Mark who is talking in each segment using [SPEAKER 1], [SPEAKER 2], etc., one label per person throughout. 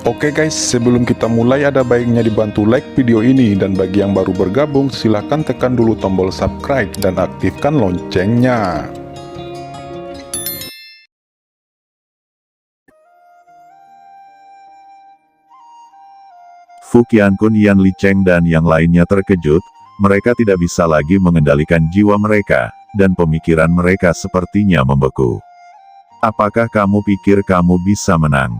[SPEAKER 1] Oke guys, sebelum kita mulai ada baiknya dibantu like video ini, dan bagi yang baru bergabung silahkan tekan dulu tombol subscribe dan aktifkan loncengnya.
[SPEAKER 2] Fu Qiankun, Yan Licheng dan yang lainnya terkejut, mereka tidak bisa lagi mengendalikan jiwa mereka, dan pemikiran mereka sepertinya membeku. Apakah kamu pikir kamu bisa menang?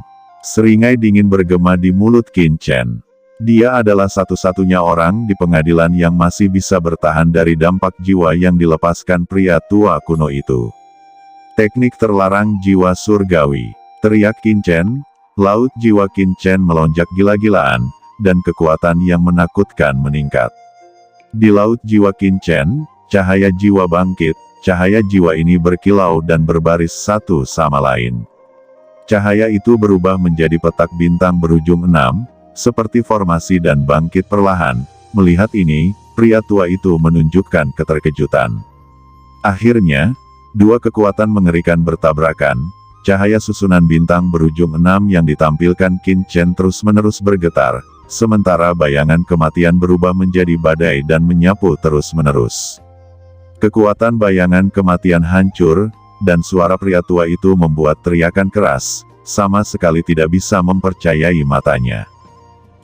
[SPEAKER 2] Seringai dingin bergema di mulut Qin Chen. Dia adalah satu-satunya orang di pengadilan yang masih bisa bertahan dari dampak jiwa yang dilepaskan pria tua kuno itu. Teknik terlarang jiwa surgawi, teriak Qin Chen. Laut jiwa Qin Chen melonjak gila-gilaan, dan kekuatan yang menakutkan meningkat. Di laut jiwa Qin Chen, cahaya jiwa bangkit. Cahaya jiwa ini berkilau dan berbaris satu sama lain. Cahaya itu berubah menjadi petak bintang berujung 6, seperti formasi dan bangkit perlahan. Melihat ini, pria tua itu menunjukkan keterkejutan. Akhirnya, dua kekuatan mengerikan bertabrakan. Cahaya susunan bintang berujung 6 yang ditampilkan Qin Chen terus-menerus bergetar, sementara bayangan kematian berubah menjadi badai dan menyapu terus-menerus. Kekuatan bayangan kematian hancur, dan suara pria tua itu membuat teriakan keras, sama sekali tidak bisa mempercayai matanya.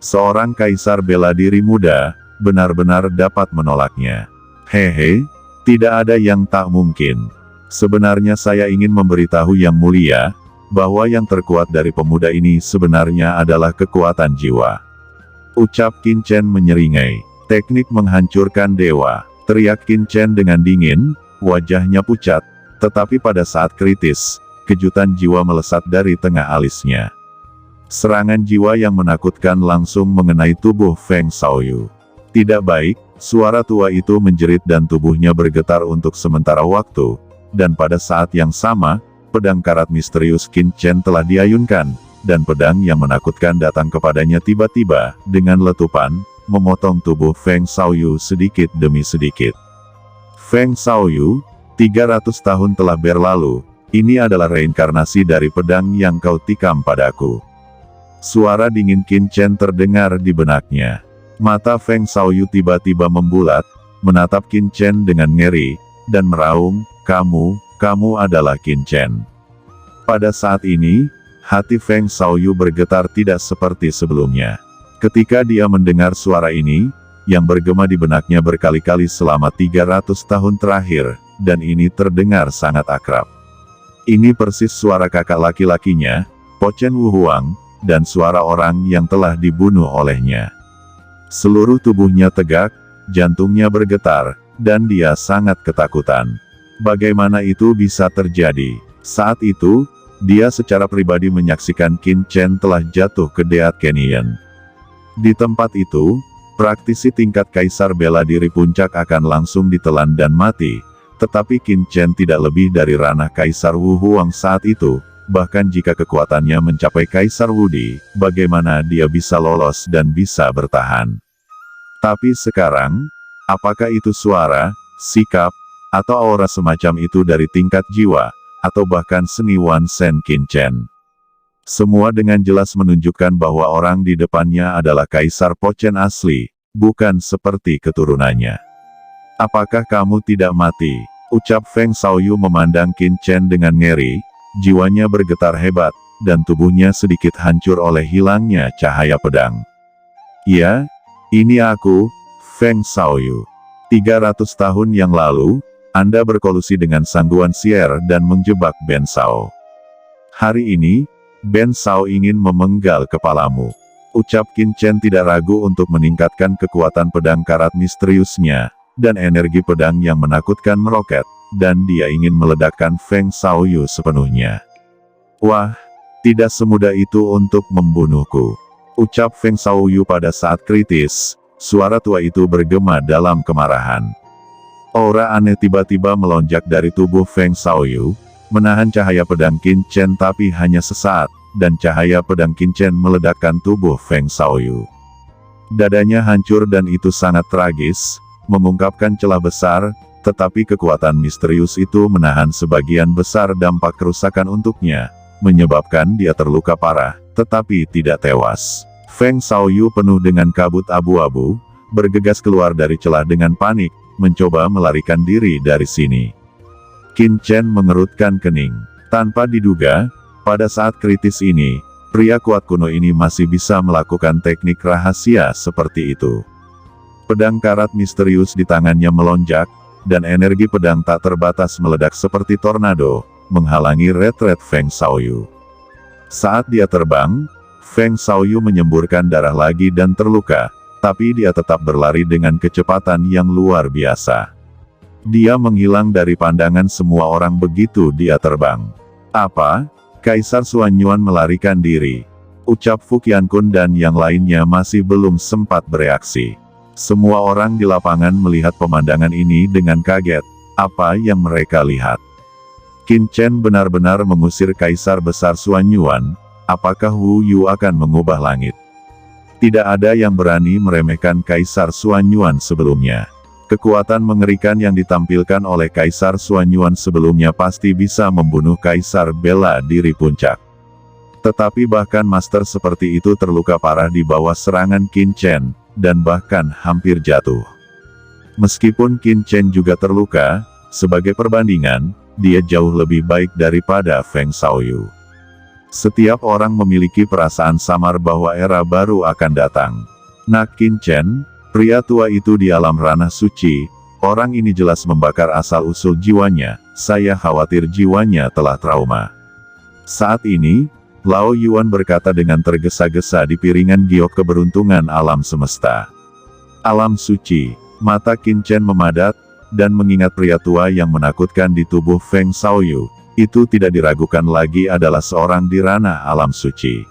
[SPEAKER 2] Seorang kaisar bela diri muda, benar-benar dapat menolaknya. Hehe, tidak ada yang tak mungkin. Sebenarnya saya ingin memberitahu Yang Mulia, bahwa yang terkuat dari pemuda ini sebenarnya adalah kekuatan jiwa. Ucap Qin Chen menyeringai. Teknik menghancurkan dewa, teriak Qin Chen dengan dingin, wajahnya pucat. Tetapi pada saat kritis, kejutan jiwa melesat dari tengah alisnya. Serangan jiwa yang menakutkan langsung mengenai tubuh Feng Xiaoyu. Tidak baik, suara tua itu menjerit dan tubuhnya bergetar untuk sementara waktu, dan pada saat yang sama, pedang karat misterius Qin Chen telah diayunkan, dan pedang yang menakutkan datang kepadanya tiba-tiba, dengan letupan, memotong tubuh Feng Xiaoyu sedikit demi sedikit. Feng Xiaoyu, 300 tahun telah berlalu, ini adalah reinkarnasi dari pedang yang kau tikam padaku. Suara dingin Qin Chen terdengar di benaknya. Mata Feng Xiaoyu tiba-tiba membulat, menatap Qin Chen dengan ngeri, dan meraung, kamu adalah Qin Chen. Pada saat ini, hati Feng Xiaoyu bergetar tidak seperti sebelumnya. Ketika dia mendengar suara ini, yang bergema di benaknya berkali-kali selama 300 tahun terakhir, dan ini terdengar sangat akrab. Ini persis suara kakak laki-lakinya, Po Chen Wuhuang, dan suara orang yang telah dibunuh olehnya. Seluruh tubuhnya tegak, jantungnya bergetar, dan dia sangat ketakutan. Bagaimana itu bisa terjadi? Saat itu, dia secara pribadi menyaksikan Qin Chen telah jatuh ke Deat Canyon. Di tempat itu, praktisi tingkat kaisar bela diri puncak akan langsung ditelan dan mati. Tetapi Qin Chen tidak lebih dari ranah Kaisar Wu Huang saat itu, bahkan jika kekuatannya mencapai Kaisar Wudi, bagaimana dia bisa lolos dan bisa bertahan. Tapi sekarang, apakah itu suara, sikap, atau aura semacam itu dari tingkat jiwa, atau bahkan seni Wan Shen Qin Chen? Semua dengan jelas menunjukkan bahwa orang di depannya adalah Kaisar Po Chen asli, bukan seperti keturunannya. Apakah kamu tidak mati? Ucap Feng Xiaoyu memandang Qin Chen dengan ngeri, jiwanya bergetar hebat, dan tubuhnya sedikit hancur oleh hilangnya cahaya pedang. Ya, ini aku, Feng Xiaoyu. 300 tahun yang lalu, Anda berkolusi dengan Sang Guan Xier dan menjebak Ben Shao. Hari ini, Ben Shao ingin memenggal kepalamu. Ucap Qin Chen tidak ragu untuk meningkatkan kekuatan pedang karat misteriusnya, dan energi pedang yang menakutkan meroket, dan dia ingin meledakkan Feng Xiaoyu sepenuhnya. Wah, tidak semudah itu untuk membunuhku. Ucap Feng Xiaoyu pada saat kritis, suara tua itu bergema dalam kemarahan. Aura aneh tiba-tiba melonjak dari tubuh Feng Xiaoyu, menahan cahaya pedang Qin Chen tapi hanya sesaat, dan cahaya pedang Qin Chen meledakkan tubuh Feng Xiaoyu. Dadanya hancur dan itu sangat tragis, mengungkapkan celah besar, tetapi kekuatan misterius itu menahan sebagian besar dampak kerusakan untuknya, menyebabkan dia terluka parah, tetapi tidak tewas. Feng Xiaoyu penuh dengan kabut abu-abu, bergegas keluar dari celah dengan panik, mencoba melarikan diri dari sini. Qin Chen mengerutkan kening. Tanpa diduga, pada saat kritis ini, pria kuat kuno ini masih bisa melakukan teknik rahasia seperti itu. Pedang karat misterius di tangannya melonjak, dan energi pedang tak terbatas meledak seperti tornado, menghalangi retret Feng Xiaoyu. Saat dia terbang, Feng Xiaoyu menyemburkan darah lagi dan terluka, tapi dia tetap berlari dengan kecepatan yang luar biasa. Dia menghilang dari pandangan semua orang begitu dia terbang. Apa? Kaisar Xuanyuan melarikan diri. Ucap Fu Qiankun dan yang lainnya masih belum sempat bereaksi. Semua orang di lapangan melihat pemandangan ini dengan kaget. Apa yang mereka lihat? Qin Chen benar-benar mengusir Kaisar Besar Xuanyuan. Apakah Wu Yu akan mengubah langit? Tidak ada yang berani meremehkan Kaisar Xuanyuan sebelumnya. Kekuatan mengerikan yang ditampilkan oleh Kaisar Xuanyuan sebelumnya pasti bisa membunuh Kaisar bela diri puncak. Tetapi bahkan master seperti itu terluka parah di bawah serangan Qin Chen, dan bahkan hampir jatuh. Meskipun Qin Chen juga terluka, sebagai perbandingan, dia jauh lebih baik daripada Feng Xiaoyu. Setiap orang memiliki perasaan samar bahwa era baru akan datang. Nah, Qin Chen, pria tua itu di alam ranah suci, orang ini jelas membakar asal-usul jiwanya, saya khawatir jiwanya telah trauma. Saat ini, Lao Yuan berkata dengan tergesa-gesa di piringan giok keberuntungan alam semesta. Alam suci, mata Qin Chen memadat, dan mengingat pria tua yang menakutkan di tubuh Feng Xiaoyu, itu tidak diragukan lagi adalah seorang di ranah alam suci.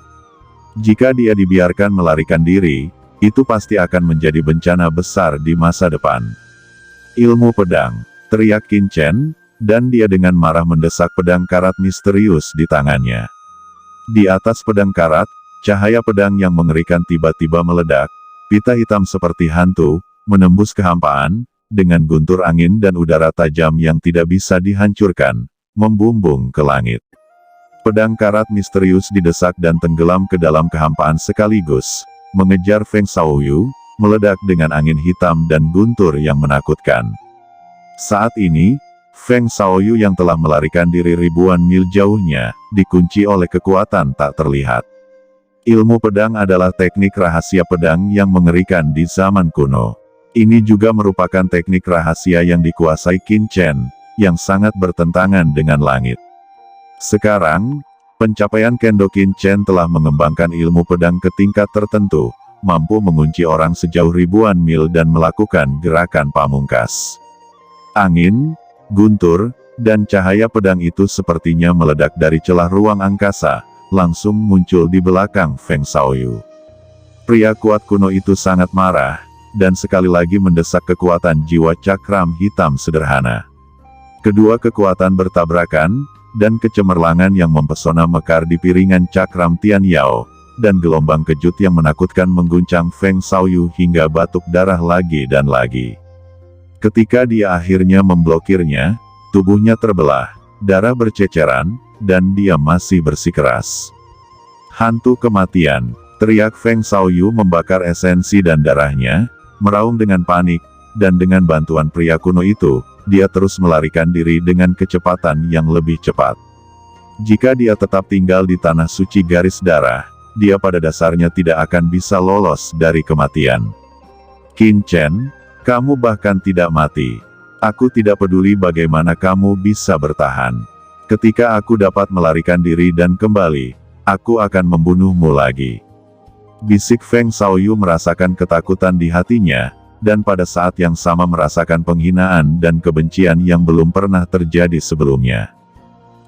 [SPEAKER 2] Jika dia dibiarkan melarikan diri, itu pasti akan menjadi bencana besar di masa depan. Ilmu pedang, teriak Qin Chen, dan dia dengan marah mendesak pedang karat misterius di tangannya. Di atas pedang karat, cahaya pedang yang mengerikan tiba-tiba meledak, pita hitam seperti hantu, menembus kehampaan, dengan guntur angin dan udara tajam yang tidak bisa dihancurkan, membumbung ke langit. Pedang karat misterius didesak dan tenggelam ke dalam kehampaan sekaligus, mengejar Feng Xiaoyu, meledak dengan angin hitam dan guntur yang menakutkan. Saat ini, Feng Xiaoyu yang telah melarikan diri ribuan mil jauhnya, dikunci oleh kekuatan tak terlihat. Ilmu pedang adalah teknik rahasia pedang yang mengerikan di zaman kuno. Ini juga merupakan teknik rahasia yang dikuasai Qin Chen, yang sangat bertentangan dengan langit. Sekarang, pencapaian Kendo Qin Chen telah mengembangkan ilmu pedang ke tingkat tertentu, mampu mengunci orang sejauh ribuan mil dan melakukan gerakan pamungkas. Angin, guntur, dan cahaya pedang itu sepertinya meledak dari celah ruang angkasa, langsung muncul di belakang Feng Xiaoyu. Pria kuat kuno itu sangat marah, dan sekali lagi mendesak kekuatan jiwa cakram hitam sederhana. Kedua kekuatan bertabrakan, dan kecemerlangan yang mempesona mekar di piringan cakram Tian Yao, dan gelombang kejut yang menakutkan mengguncang Feng Xiaoyu hingga batuk darah lagi dan lagi. Ketika dia akhirnya memblokirnya, tubuhnya terbelah, darah berceceran, dan dia masih bersikeras. Hantu kematian, teriak Feng Xiaoyu membakar esensi dan darahnya, meraung dengan panik, dan dengan bantuan pria kuno itu, dia terus melarikan diri dengan kecepatan yang lebih cepat. Jika dia tetap tinggal di tanah suci garis darah, dia pada dasarnya tidak akan bisa lolos dari kematian. Qin Chen, kamu bahkan tidak mati. Aku tidak peduli bagaimana kamu bisa bertahan. Ketika aku dapat melarikan diri dan kembali, aku akan membunuhmu lagi. Bisik Feng Xiaoyu merasakan ketakutan di hatinya, dan pada saat yang sama merasakan penghinaan dan kebencian yang belum pernah terjadi sebelumnya.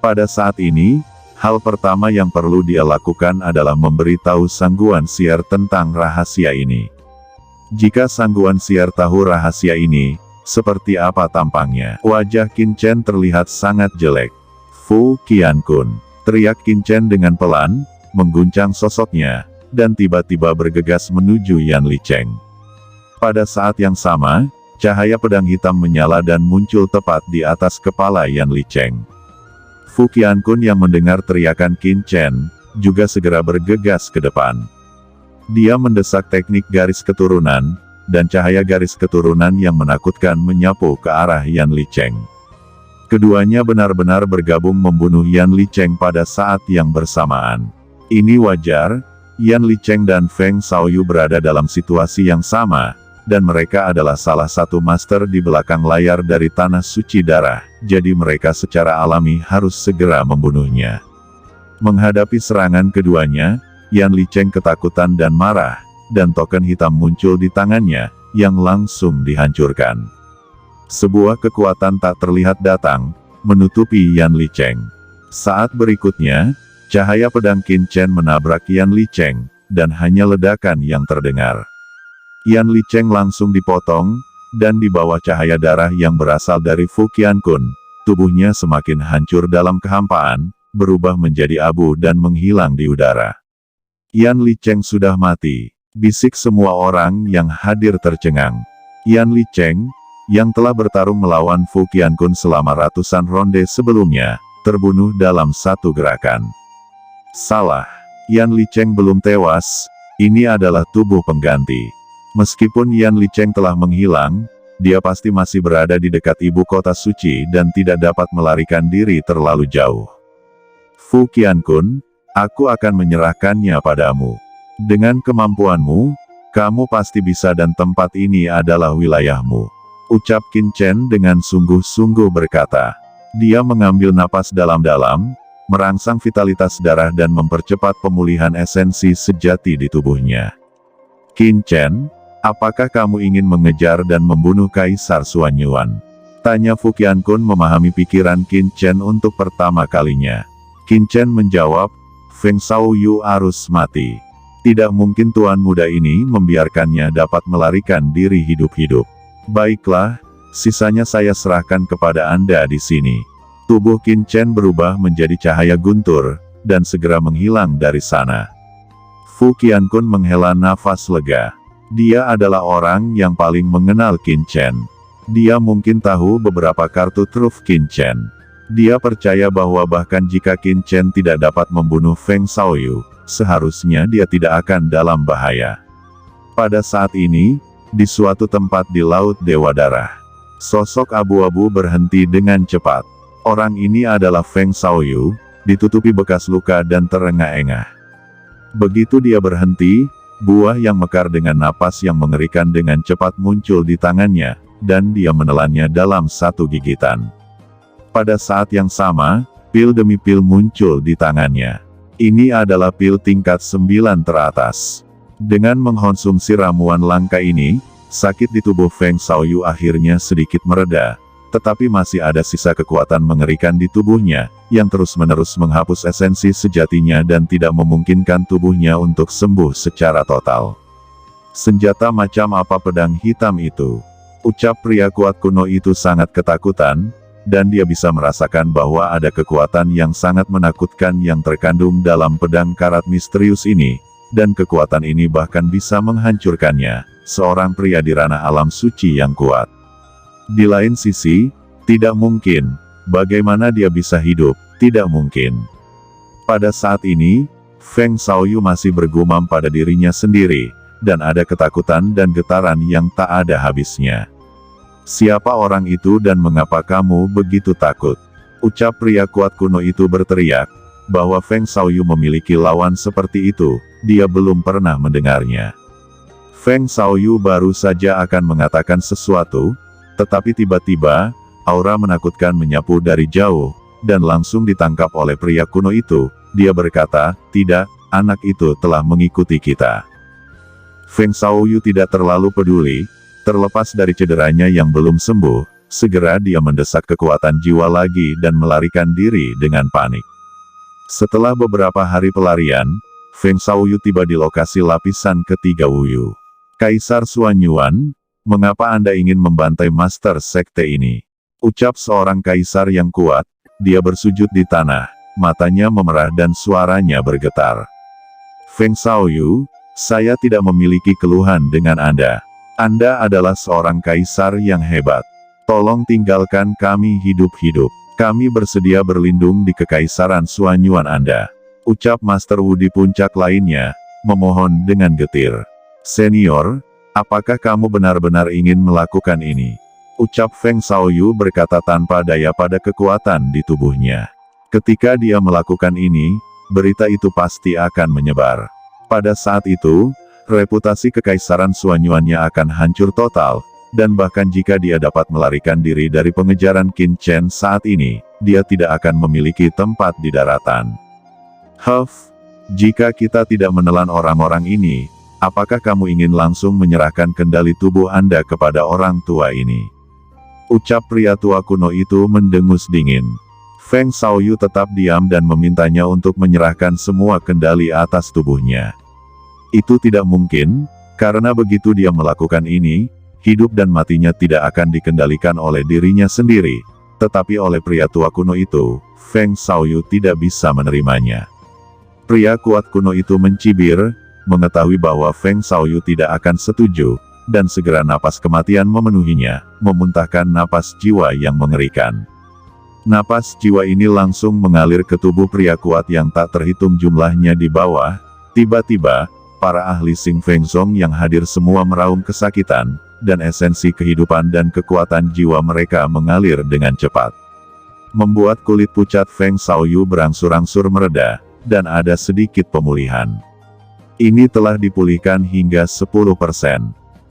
[SPEAKER 2] Pada saat ini, hal pertama yang perlu dia lakukan adalah memberitahu Sang Guan Xier tentang rahasia ini. Jika Sang Guan Xier tahu rahasia ini, seperti apa tampangnya? Wajah Qin Chen terlihat sangat jelek. Fu Qiankun, teriak Qin Chen dengan pelan, mengguncang sosoknya, dan tiba-tiba bergegas menuju Yan Licheng. Pada saat yang sama, cahaya pedang hitam menyala dan muncul tepat di atas kepala Yan Licheng. Fu Qiankun yang mendengar teriakan Qin Chen, juga segera bergegas ke depan. Dia mendesak teknik garis keturunan, dan cahaya garis keturunan yang menakutkan menyapu ke arah Yan Licheng. Keduanya benar-benar bergabung membunuh Yan Licheng pada saat yang bersamaan. Ini wajar, Yan Licheng dan Feng Xiaoyu berada dalam situasi yang sama, dan mereka adalah salah satu master di belakang layar dari Tanah Suci Darah, jadi mereka secara alami harus segera membunuhnya. Menghadapi serangan keduanya, Yan Licheng ketakutan dan marah, dan token hitam muncul di tangannya, yang langsung dihancurkan. Sebuah kekuatan tak terlihat datang, menutupi Yan Licheng. Saat berikutnya, cahaya pedang Qin Chen menabrak Yan Licheng, dan hanya ledakan yang terdengar. Yan Licheng langsung dipotong, dan di bawah cahaya darah yang berasal dari Fu Qiankun, tubuhnya semakin hancur dalam kehampaan, berubah menjadi abu dan menghilang di udara. Yan Licheng sudah mati. Bisik semua orang yang hadir tercengang. Yan Licheng, yang telah bertarung melawan Fu Qiankun selama ratusan ronde sebelumnya, terbunuh dalam satu gerakan. Salah. Yan Licheng belum tewas, ini adalah tubuh pengganti. Meskipun Yan Licheng telah menghilang, dia pasti masih berada di dekat ibu kota suci dan tidak dapat melarikan diri terlalu jauh. Fu Qiankun, aku akan menyerahkannya padamu. Dengan kemampuanmu, kamu pasti bisa dan tempat ini adalah wilayahmu. Ucap Qin Chen dengan sungguh-sungguh berkata. Dia mengambil napas dalam-dalam, merangsang vitalitas darah dan mempercepat pemulihan esensi sejati di tubuhnya. Qin Chen, apakah kamu ingin mengejar dan membunuh Kaisar Xuanyuan? Tanya Fu Qiankun memahami pikiran Qin Chen untuk pertama kalinya. Qin Chen menjawab, Feng Xiaoyu harus mati. Tidak mungkin tuan muda ini membiarkannya dapat melarikan diri hidup-hidup. Baiklah, sisanya saya serahkan kepada Anda di sini. Tubuh Qin Chen berubah menjadi cahaya guntur, dan segera menghilang dari sana. Fu Qiankun menghela nafas lega. Dia adalah orang yang paling mengenal Qin Chen. Dia mungkin tahu beberapa kartu truf Qin Chen. Dia percaya bahwa bahkan jika Qin Chen tidak dapat membunuh Feng Xiaoyu, seharusnya dia tidak akan dalam bahaya. Pada saat ini, di suatu tempat di Laut Dewa Darah, sosok abu-abu berhenti dengan cepat. Orang ini adalah Feng Xiaoyu, ditutupi bekas luka dan terengah-engah. Begitu dia berhenti, buah yang mekar dengan napas yang mengerikan dengan cepat muncul di tangannya, dan dia menelannya dalam satu gigitan. Pada saat yang sama, pil demi pil muncul di tangannya. Ini adalah pil tingkat 9 teratas. Dengan mengkonsumsi ramuan langka ini, sakit di tubuh Feng Xiaoyu akhirnya sedikit mereda, tetapi masih ada sisa kekuatan mengerikan di tubuhnya, yang terus-menerus menghapus esensi sejatinya dan tidak memungkinkan tubuhnya untuk sembuh secara total. Senjata macam apa pedang hitam itu? Ucap pria kuat kuno itu sangat ketakutan, dan dia bisa merasakan bahwa ada kekuatan yang sangat menakutkan yang terkandung dalam pedang karat misterius ini, dan kekuatan ini bahkan bisa menghancurkannya, seorang pria di ranah alam suci yang kuat. Di lain sisi, tidak mungkin, bagaimana dia bisa hidup, tidak mungkin. Pada saat ini, Feng Xiaoyu masih bergumam pada dirinya sendiri, dan ada ketakutan dan getaran yang tak ada habisnya. Siapa orang itu dan mengapa kamu begitu takut? Ucap pria kuat kuno itu berteriak, bahwa Feng Xiaoyu memiliki lawan seperti itu, dia belum pernah mendengarnya. Feng Xiaoyu baru saja akan mengatakan sesuatu, tetapi tiba-tiba, aura menakutkan menyapu dari jauh, dan langsung ditangkap oleh pria kuno itu. Dia berkata, tidak, anak itu telah mengikuti kita. Feng Xiaoyu tidak terlalu peduli. Terlepas dari cederanya yang belum sembuh, segera dia mendesak kekuatan jiwa lagi dan melarikan diri dengan panik. Setelah beberapa hari pelarian, Feng Xiaoyu tiba di lokasi lapisan ketiga Wuyu. Kaisar Xuanyuan, mengapa Anda ingin membantai master sekte ini? Ucap seorang kaisar yang kuat, dia bersujud di tanah, matanya memerah dan suaranya bergetar. Feng Xiaoyu, saya tidak memiliki keluhan dengan Anda. Anda adalah seorang kaisar yang hebat. Tolong tinggalkan kami hidup-hidup. Kami bersedia berlindung di kekaisaran Xuanyuan Anda. Ucap Master Wu di puncak lainnya, memohon dengan getir. Senior, apakah kamu benar-benar ingin melakukan ini? Ucap Feng Xiaoyu berkata tanpa daya pada kekuatan di tubuhnya. Ketika dia melakukan ini, berita itu pasti akan menyebar. Pada saat itu, reputasi kekaisaran Suanyuannya akan hancur total, dan bahkan jika dia dapat melarikan diri dari pengejaran Qin Chen saat ini, dia tidak akan memiliki tempat di daratan. Jika kita tidak menelan orang-orang ini, apakah kamu ingin langsung menyerahkan kendali tubuh Anda kepada orang tua ini? Ucap pria tua kuno itu mendengus dingin. Feng Xiaoyu tetap diam dan memintanya untuk menyerahkan semua kendali atas tubuhnya. Itu tidak mungkin, karena begitu dia melakukan ini, hidup dan matinya tidak akan dikendalikan oleh dirinya sendiri, tetapi oleh pria tua kuno itu. Feng Xiaoyu tidak bisa menerimanya. Pria kuat kuno itu mencibir, mengetahui bahwa Feng Xiaoyu tidak akan setuju, dan segera napas kematian memenuhinya, memuntahkan napas jiwa yang mengerikan. Napas jiwa ini langsung mengalir ke tubuh pria kuat yang tak terhitung jumlahnya di bawah. Tiba-tiba, para ahli Xing Feng Zong yang hadir semua meraung kesakitan, dan esensi kehidupan dan kekuatan jiwa mereka mengalir dengan cepat. Membuat kulit pucat Feng Xiaoyu berangsur-angsur mereda, dan ada sedikit pemulihan. Ini telah dipulihkan hingga 10%.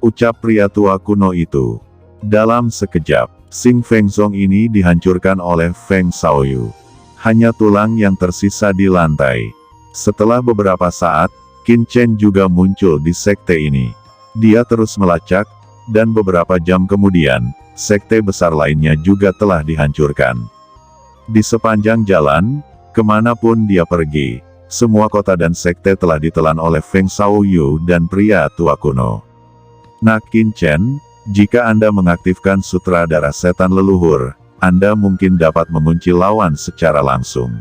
[SPEAKER 2] Ucap pria tua kuno itu. Dalam sekejap, Xing Feng Zong ini dihancurkan oleh Feng Xiaoyu. Hanya tulang yang tersisa di lantai. Setelah beberapa saat, Qin Chen juga muncul di sekte ini. Dia terus melacak, dan beberapa jam kemudian, sekte besar lainnya juga telah dihancurkan. Di sepanjang jalan, kemanapun dia pergi, semua kota dan sekte telah ditelan oleh Feng Xiaoyu dan pria tua kuno. Nah Qin Chen, jika Anda mengaktifkan sutradara setan leluhur, Anda mungkin dapat mengunci lawan secara langsung.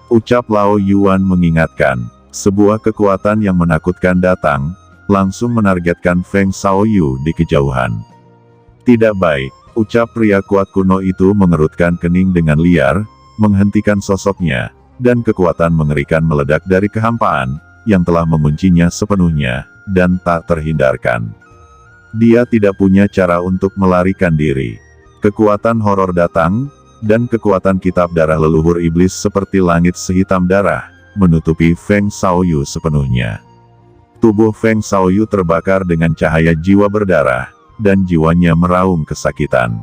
[SPEAKER 2] Ucap Lao Yuan mengingatkan, sebuah kekuatan yang menakutkan datang, langsung menargetkan Feng Xiaoyu di kejauhan. Tidak baik, ucap pria kuat kuno itu mengerutkan kening dengan liar, menghentikan sosoknya, dan kekuatan mengerikan meledak dari kehampaan, yang telah menguncinya sepenuhnya, dan tak terhindarkan. Dia tidak punya cara untuk melarikan diri. Kekuatan horor datang, dan kekuatan kitab darah leluhur iblis seperti langit sehitam darah, menutupi Feng Xiaoyu sepenuhnya. Tubuh Feng Xiaoyu terbakar dengan cahaya jiwa berdarah, dan jiwanya meraung kesakitan.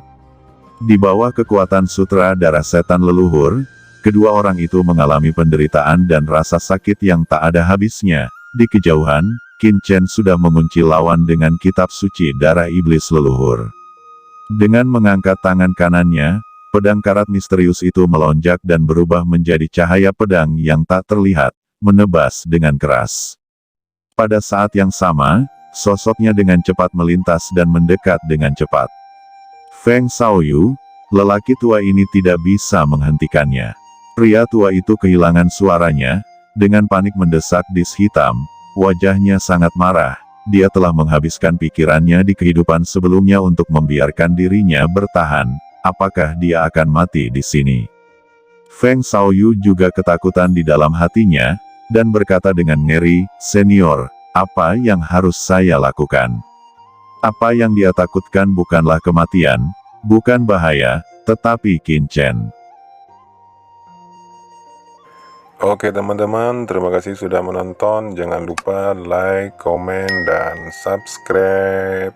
[SPEAKER 2] Di bawah kekuatan sutra darah setan leluhur, kedua orang itu mengalami penderitaan dan rasa sakit yang tak ada habisnya. Di kejauhan, Qin Chen sudah mengunci lawan dengan kitab suci darah iblis leluhur. Dengan mengangkat tangan kanannya, pedang karat misterius itu melonjak dan berubah menjadi cahaya pedang yang tak terlihat, menebas dengan keras. Pada saat yang sama, sosoknya dengan cepat melintas dan mendekat dengan cepat. Feng Xiaoyu, lelaki tua ini tidak bisa menghentikannya. Pria tua itu kehilangan suaranya, dengan panik mendesak dis hitam. Wajahnya sangat marah, dia telah menghabiskan pikirannya di kehidupan sebelumnya untuk membiarkan dirinya bertahan, apakah dia akan mati di sini? Feng Xiaoyu juga ketakutan di dalam hatinya, dan berkata dengan ngeri, "Senior, apa yang harus saya lakukan?" Apa yang dia takutkan bukanlah kematian, bukan bahaya, tetapi Qin Chen.
[SPEAKER 1] Oke teman-teman, terima kasih sudah menonton. Jangan lupa like, komen, dan subscribe.